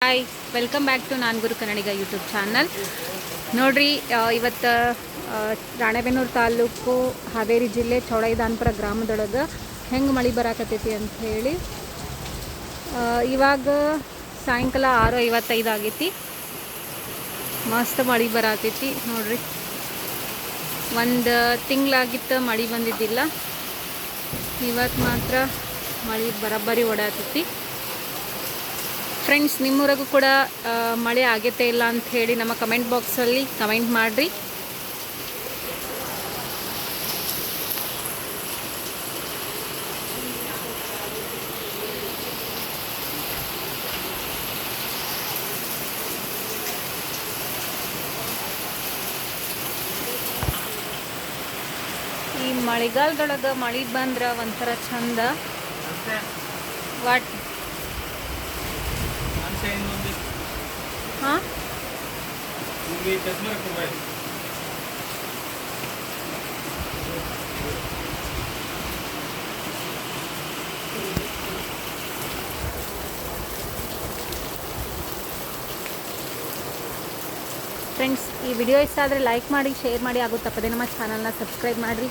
Hi, welcome back to ನಾನು ಗುರು ಕನ್ನಡಿಗ YouTube channel. ನೋಡ್ರಿ, ಇವತ್ತು ರಾಣೆಬೆನ್ನೂರು ತಾಲೂಕು ಹಾವೇರಿ ಜಿಲ್ಲೆ ಚೌಡೈದಾನಪುರ ಗ್ರಾಮದೊಳಗೆ ಹೆಂಗೆ ಮಳೆ ಬರಾಕತ್ತೈತಿ ಅಂತ ಹೇಳಿ. ಇವಾಗ ಸಾಯಂಕಾಲ 6:55 ಆಗೈತಿ. ಮಸ್ತ್ ಮಳೆ ಬರಾತೈತಿ ನೋಡ್ರಿ. ಒಂದು ತಿಂಗಳಾಗಿತ್ತು ಮಳೆ ಬಂದಿದ್ದಿಲ್ಲ. ಇವತ್ತು ಮಾತ್ರ ಮಳೆ ಬರೋಬ್ಬರಿ ಓಡಾತೈತಿ. ಫ್ರೆಂಡ್ಸ್, ನಿಮ್ಮೂರಾಗೂ ಕೂಡ ಮಳೆ ಆಗೈತೆ ಇಲ್ಲ ಅಂತ ಹೇಳಿ ನಮ್ಮ ಕಮೆಂಟ್ ಬಾಕ್ಸಲ್ಲಿ ಕಮೆಂಟ್ ಮಾಡಿರಿ. ಈ ಮಳೆಗಾಲದೊಳಗೆ ಮಳೆ ಬಂದ್ರೆ ಒಂಥರ ಚಂದ. ವಾಟ್ ಹಾಂ, ಫ್ರೆಂಡ್ಸ್, ಈ ವಿಡಿಯೋ ಇಷ್ಟ ಆದರೆ ಲೈಕ್ ಮಾಡಿ, ಶೇರ್ ಮಾಡಿ, ಹಾಗೂ ತಪ್ಪದೆ ನಮ್ಮ ಚಾನಲ್ನ ಸಬ್ಸ್ಕ್ರೈಬ್ ಮಾಡಿರಿ.